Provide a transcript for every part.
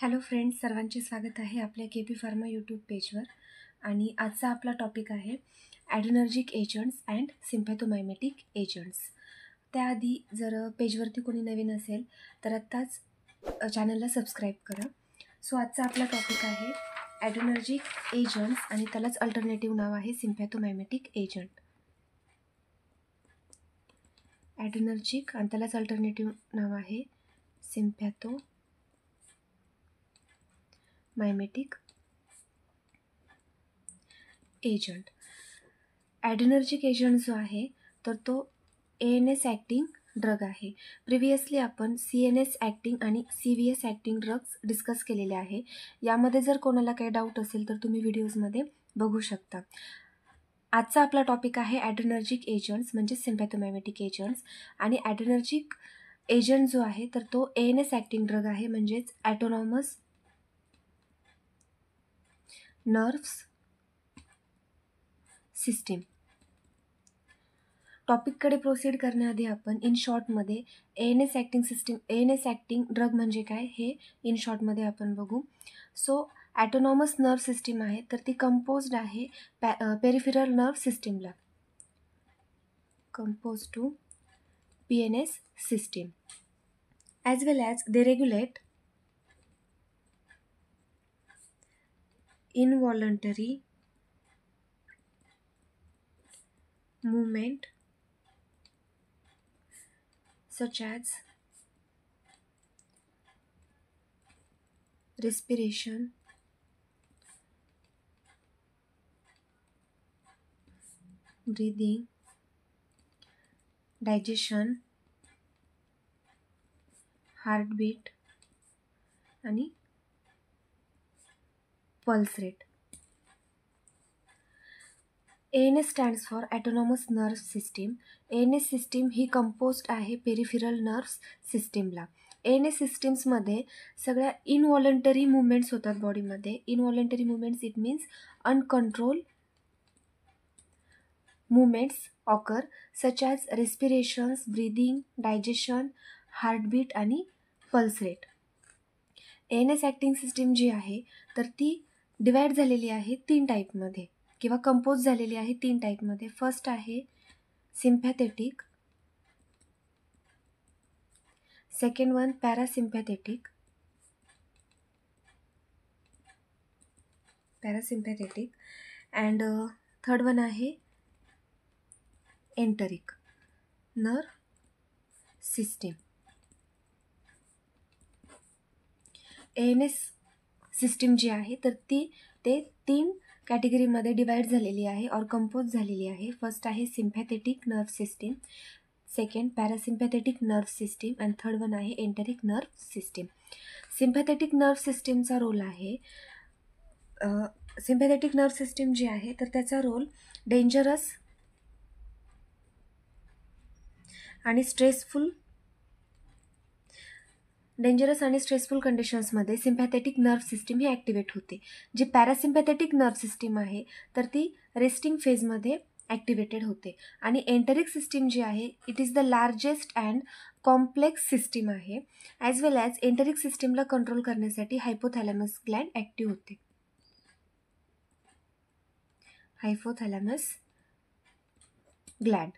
Hello friends, सर्वांचे स्वागत आहे आपल्या के.पी. फार्मा यूट्यूब पेजवर. आणि आजचा आपला टॉपिक आहे ॲड्रेनर्जिक एजंट्स अँड सिम्पॅथोमायमेटिक एजंट्स. त्याआधी जर पेजवरती कोणी नवीन असेल तर आत्ताच चॅनलला सबस्क्राईब करा. सो आजचा आपला टॉपिक आहे ॲड्रेनर्जिक एजंट्स आणि त्यालाच अल्टरनेटिव्ह नाव आहे सिम्पॅथोमायमेटिक एजंट. ॲड्रेनर्जिक आणि त्यालाच अल्टरनेटिव्ह नाव आहे सिम्पॅथोमायमेटिक एजंट. ॲड्रेनर्जिक एजंट जो आहे तर तो ANS ॲक्टिंग ड्रग आहे. प्रिव्हियसली आपण CNS ॲक्टिंग आणि CVS ॲक्टिंग ड्रग्स डिस्कस केलेले आहे. यामध्ये जर कोणाला काही डाऊट असेल तर तुम्ही व्हिडिओजमध्ये बघू शकता. आजचा आपला टॉपिक आहे ॲड्रेनर्जिक एजंट्स म्हणजे सिम्पॅथोमायमेटिक एजंट्स. आणि ॲड्रेनर्जिक एजंट जो आहे तर तो ANS ॲक्टिंग ड्रग आहे, म्हणजेच ॲटोनॉमस नर्व्स सिस्टीम. टॉपिककडे प्रोसीड करण्याआधी आपण इन शॉर्टमध्ये ANS ॲक्टिंग ड्रग म्हणजे काय हे इन शॉर्टमध्ये आपण बघू. सो ॲटोनॉमस नर्व सिस्टीम आहे तर ती कंपोज्ड आहे पेरिफेरल नर्व सिस्टीमला, compose to PNS system. As well as they regulate involuntary movement such as respiration, breathing, digestion, heartbeat आणि pulse rate. ANS stands for Autonomous Nerve System. ANS system ही composed आहे peripheral nerves सिस्टीमला. ANS सिस्टीम्समध्ये सगळ्या involuntary movements होतात बॉडीमध्ये. Involuntary movements it means uncontrol movements occur such as respirations, breathing, digestion, heartbeat आणि pulse rate. ANS acting system जी आहे तर ती डिवाईड झालेली आहे 3 टाईपमध्ये किंवा कंपोज झालेली आहे 3 टाईपमध्ये. फर्स्ट आहे sympathetic, second one parasympathetic and third one आहे enteric nerve system. ANS system जी आहे तर ते 3 कॅटेगरीमध्ये डिवाईड झालेली आहे और कंपोज झालेली आहे. फर्स्ट आहे sympathetic nerve system, second parasympathetic nerve system and third one आहे enteric nerve system. Sympathetic nerve सिस्टीमचा रोल आहे सिम्पॅथेटिक नर्व सिस्टीम जी आहे तर त्याचा रोल डेंजरस आणि स्ट्रेसफुल कंडिशन्समध्ये सिम्पॅथेटिक नर्व सिस्टीम ही ॲक्टिवेट होते. जी पॅरासिम्पॅथेटिक नर्व सिस्टीम आहे तर ती रेस्टिंग फेजमध्ये ॲक्टिवेटेड होते. आणि एंटरिक सिस्टीम जी आहे it is the largest and complex system आहे. ॲज वेल ॲज एंटरिक सिस्टीमला कंट्रोल करण्यासाठी हायपोथॅलॅमस ग्लँड ॲक्टिव्ह होते. Hypothalamus gland.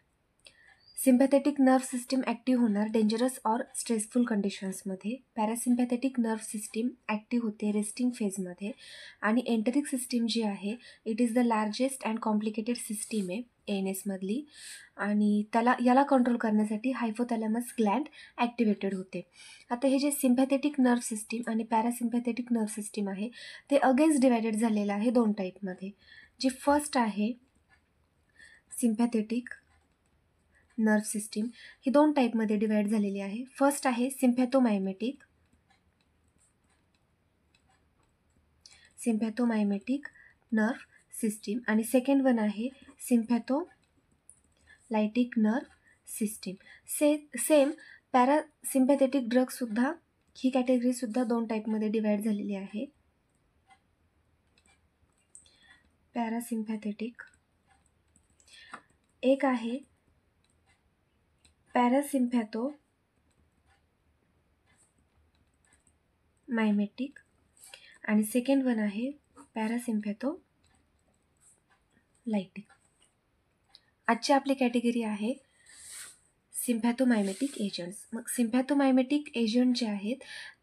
Sympathetic nerve system active होणार डेंजरस और स्ट्रेसफुल कंडिशन्समध्ये. पॅरासिम्पॅथेटिक नर्व सिस्टीम ॲक्टिव्ह होते रेस्टिंग फेजमध्ये. आणि एंटरिक सिस्टीम जी आहे it is the largest and complicated system आहे ANSमधली आणि याला कंट्रोल करण्यासाठी हायपोथॅलॅमस ग्लँड ॲक्टिवेटेड होते. आता हे जे सिम्पॅथेटिक नर्व सिस्टीम आणि पॅरासिम्पॅथेटिक नर्व सिस्टीम आहे ते अगेन्स्ट डिवायडेड झालेलं आहे 2 टाईपमध्ये. जी फर्स्ट आहे सिम्पॅथेटिक नर्व सिस्टीम ही 2 टाईपमध्ये डिवाईड झालेली आहे. फर्स्ट आहे सिम्पॅथोमायमेटिक नर्व सिस्टीम आणि सेकंड वन आहे सिम्पॅथोलायटिक नर्व सिस्टीम. सेम पॅरासिम्पॅथेटिक ड्रगसुद्धा ही कॅटेगरीसुद्धा 2 टाईपमध्ये डिवाईड झालेली आहे. पॅरासिम्पॅथेटिक एक आहे पॅरासिम्पॅथोमायमेटिक आणि सेकंड वन आहे पॅरासिम्पॅथोलायटिक. आजची आपली कॅटेगरी आहे सिम्पॅथोमायमेटिक एजंट्स. मग सिम्पॅथोमायमेटिक एजंट जे आहेत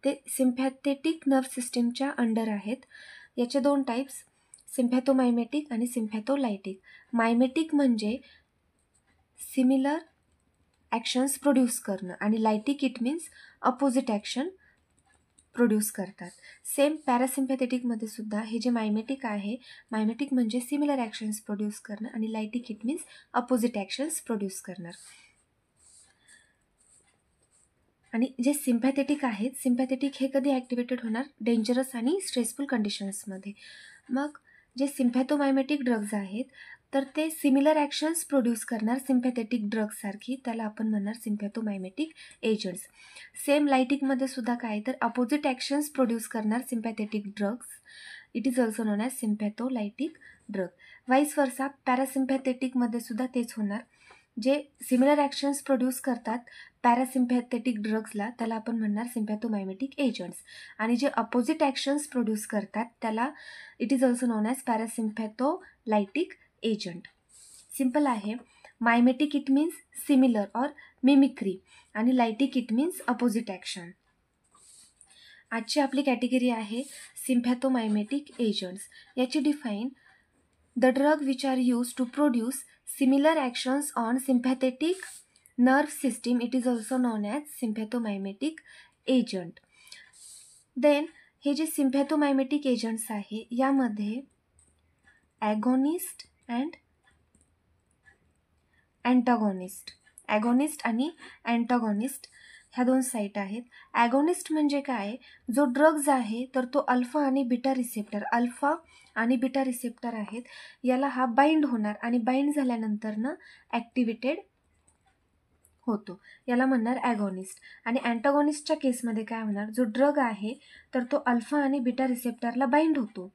ते सिम्पॅथेटिक नर्व्ह सिस्टीमच्या अंडर आहेत. याचे दोन टाईप्स, सिम्पॅथोमायमेटिक आणि सिम्पॅथोलायटिक. मायमेटिक म्हणजे सिमिलर ॲक्शन्स प्रोड्यूस करणं आणि lytic it means opposite action produce करतात. सेम पॅरासिम्पॅथेटिकमध्ये सुद्धा हे जे मायमेटिक आहे, मायमेटिक म्हणजे सिमिलर ॲक्शन्स प्रोड्यूस करणं आणि lytic it means opposite actions produce करणार. आणि जे सिम्पॅथेटिक आहेत, सिम्पॅथेटिक हे कधी ॲक्टिवेटेड होणार, डेंजरस आणि स्ट्रेसफुल कंडिशन्समध्ये. मग जे सिम्पॅथोमायमेटिक ड्रग्ज आहेत तर ते सिमिलर ॲक्शन्स प्रोड्यूस करणार सिम्पॅथेटिक ड्रग्जसारखी, त्याला आपण म्हणणार सिम्पॅथोमायमेटिक एजंट्स. सेम लायटिकमध्ये सुद्धा काय तर अपोजिट ॲक्शन्स प्रोड्यूस करणार sympathetic drugs, it is also known as sympatholytic drug. Vice versa पॅरासिम्पॅथेटिकमध्ये सुद्धा तेच होणार. जे सिमिलर ॲक्शन्स प्रोड्यूस करतात पॅरासिम्पॅथेटिक ड्रग्सला त्याला आपण म्हणणार सिम्पॅथोमायमेटिक एजंट्स, आणि जे अपोजिट ॲक्शन्स प्रोड्यूस करतात त्याला it is also known as parasympatholytic agent. Simple आहे. Mimetic it means similar or mimicry आणि lytic it means opposite action. आजची आपली कॅटेगरी आहे सिम्पॅथोमायमेटिक एजंट्स. याची define, the drug which are use to produce similar actions on sympathetic nerve system, it is also known as sympathomimetic agent. Then हे जे सिम्पॅथोमायमेटिक agents आहे यामध्ये agonist and अँटागॉनिस्ट, agonist आणि अँटागॉनिस्ट ह्या दोन साईट आहेत. ॲगोनिस्ट म्हणजे काय, जो ड्रग्ज आहे तर तो अल्फा आणि बीटा रिसेप्टर आहेत, याला हा बाइंड होणार आणि बाइंड झाल्यानंतरनं ॲक्टिवेटेड होतो, याला म्हणणार ॲगोनिस्ट. आणि अँटागॉनिस्टच्या केसमध्ये काय होणार, जो ड्रग आहे तर तो अल्फा आणि बीटा रिसेप्टरला बाइंड होतो,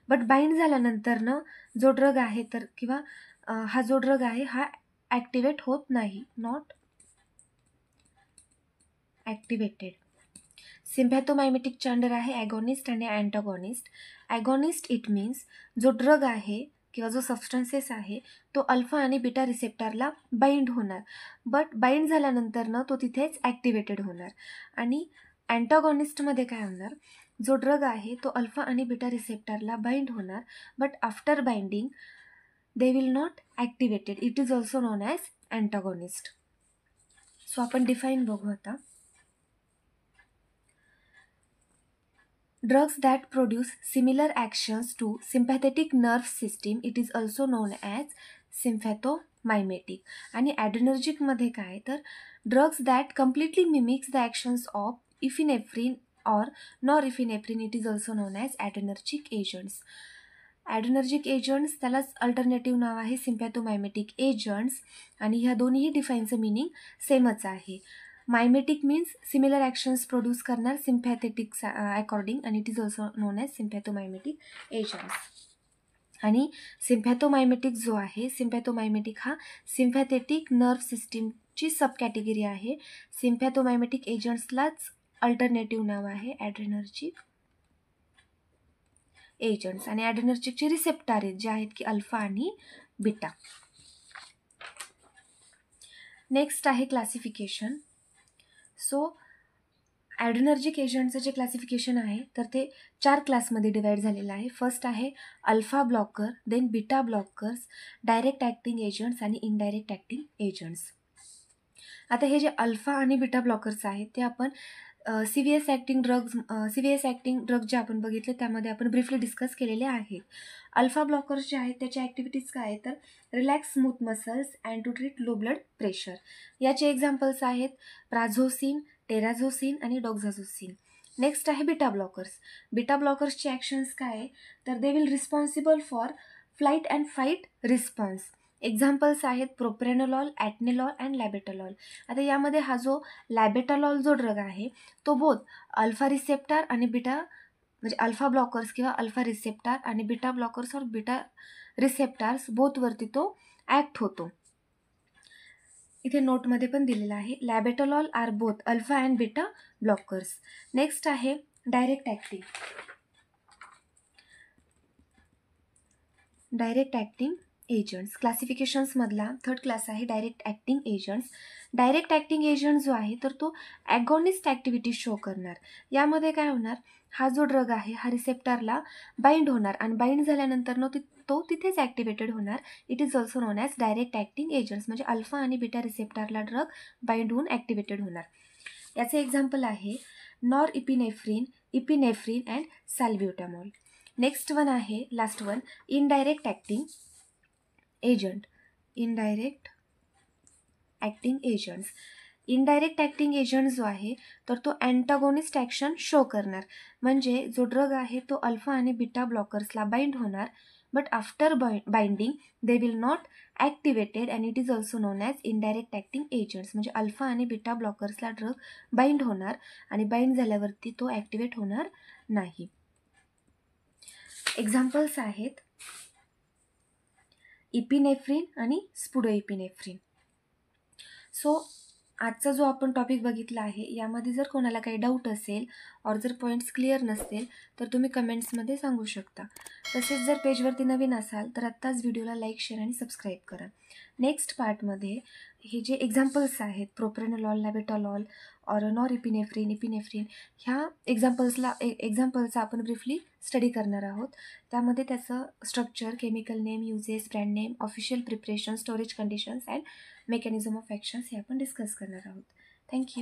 बट बाइंड झाल्यानंतरनं जो ड्रग आहे तर किंवा हा जो ड्रग आहे हा ॲक्टिवेट होत नाही, नॉट ॲक्टिवेटेड. सिम्पॅथोमायमेटिकच्या अंडर आहे ॲगोनिस्ट आणि अँटागॉनिस्ट. ॲगोनिस्ट इट मीन्स जो ड्रग आहे किंवा जो सबस्टन्सेस आहे तो अल्फा आणि बीटा रिसेप्टरला बाइंड होणार, बट बाइंड झाल्यानंतरनं तो तिथेच ॲक्टिवेटेड होणार. आणि अँटागॉनिस्टमध्ये काय होणार, जो ड्रग आहे तो अल्फा आणि बीटा रिसेप्टरला बाइंड होणार, but after binding they will not activated, it is also known as antagonist. So आपण डिफाईन बघू आता. Drugs that produce similar actions to sympathetic nerve system, it is also known as sympathomimetic. आणि adrenergic काय तर drugs that completely mimics the actions of epinephrine or norepinephrine, it is also known as adrenergic agents. adrenergic agents त्यालाच alternative नाव आहे sympathomimetic agents, आणि ह्या दोन्ही डिफाईनचं meaning सेमच आहे. Mimetic means similar actions produce करणार सिम्पॅथेटिक अकॉर्डिंग, आणि it is also known as sympathomimetic agents. आणि सिम्पॅथोमायमेटिक जो आहे, सिम्पॅथोमायमेटिक हा सिम्पॅथेटिक नर्व्ह सिस्टीमची सब कॅटेगरी आहे. सिम्पॅथोमायमेटिक एजंट्सलाच अल्टरनेटिव्ह नाव आहे ॲड्रेनर्जिक एजंट्स, आणि ॲड्रेनर्जिकचे रिसेप्टर आहेत जे आहेत की अल्फा आणि बीटा. नेक्स्ट आहे क्लासिफिकेशन. सो ॲड्रेनर्जिक एजंटचं जे क्लासिफिकेशन आहे तर ते 4 क्लासमध्ये डिवाईड झालेलं आहे. फर्स्ट आहे alpha blocker, then beta blockers, direct acting agents आणि इनडायरेक्ट ॲक्टिंग एजंट्स. आता हे जे अल्फा आणि बीटा ब्लॉकर्स आहेत ते आपण सीव्हीएस ॲक्टिंग ड्रग्ज जे आपण बघितले त्यामध्ये आपण ब्रीफली डिस्कस केलेले आहेत. अल्फा ब्लॉकर्स जे आहेत त्याच्या ॲक्टिव्हिटीज काय आहेत तर relax smooth muscles and to treat low blood pressure. याचे एक्झाम्पल्स आहेत प्राझोसिन, टेराझोसिन आणि डॉक्झाझोसिन. नेक्स्ट आहे बीटा ब्लॉकर्स. बीटा ब्लॉकर्सचे ॲक्शन्स काय आहे तर they will responsible for flight and fight response. Examples आहेत प्रोप्रेनोलॉल, ॲटनेलॉल अँड लॅबेटालॉल. आता यामध्ये हा जो लॅबेटालॉल जो ड्रग आहे तो बोथ अल्फा रिसेप्टर आणि बीटा म्हणजे अल्फा ब्लॉकर्स किंवा अल्फा रिसेप्टर आणि बीटा ब्लॉकर्स और बीटा रिसेप्टार्स बोथवरती तो ॲक्ट होतो. इथे नोटमध्ये पण दिलेलं आहे. Labetalol are both alpha and beta blockers. Next आहे डायरेक्ट ॲक्टिंग एजंट्स. क्लासिफिकेशन्समधला थर्ड क्लास आहे direct acting agents. Direct acting agent जो आहे तर तो ॲगॉनिस्ट ॲक्टिव्हिटी शो करणार. यामध्ये काय होणार, हा जो ड्रग आहे हा रिसेप्टरला बाइंड होणार आणि बाइंड झाल्यानंतर तो तिथेच ॲक्टिवेटेड होणार. It is also known as direct acting agents. म्हणजे अल्फा आणि बीटा रिसेप्टरला ड्रग बाइंड होऊन ॲक्टिवेटेड होणार. याचे एक्झाम्पल आहे नॉरइपिनेफ्रिन, इपिनेफ्रिन अँड सॅल्ब्युटामॉल. नेक्स्ट वन आहे, last one, indirect acting agent. Indirect acting agents. Indirect acting agent जो आहे तर तो अँटागोनिस्ट ॲक्शन शो करणार. म्हणजे जो ड्रग आहे तो अल्फा आणि बीटा ब्लॉकर्सला बाइंड होणार, but after binding they will not activated and it is also known as indirect acting agents. म्हणजे अल्फा आणि बीटा ब्लॉकर्सला ड्रग बाइंड होणार आणि बाइंड झाल्यावरती तो ॲक्टिवेट होणार नाही. एक्झाम्पल्स आहेत इपिनेफ्रिन आणि स्पुडोइपिनेफ्रिन. सो आजचा जो आपण टॉपिक बघितला आहे यामध्ये जर कोणाला काही डाऊट असेल और जर पॉईंट्स क्लिअर नसतील तर तुम्ही कमेंट्समध्ये सांगू शकता. तसेच जर पेजवरती नवीन असाल तर आत्ताच व्हिडिओला लाईक, शेअर आणि सबस्क्राईब करा. नेक्स्ट पार्टमध्ये हे जे एक्झाम्पल्स आहेत प्रोप्रेनोलॉल, लॅबेटॉलॉल और नॉरइपिनेफ्रिन, इपिनेफ्रिन, ह्या एक्झाम्पल्सचा आपण ब्रीफली स्टडी करणार आहोत. त्यामध्ये त्याचं structure, chemical name, uses, brand name, official preparation, storage conditions and mechanism of actions हे आपण डिस्कस करणार आहोत. थँक्यू.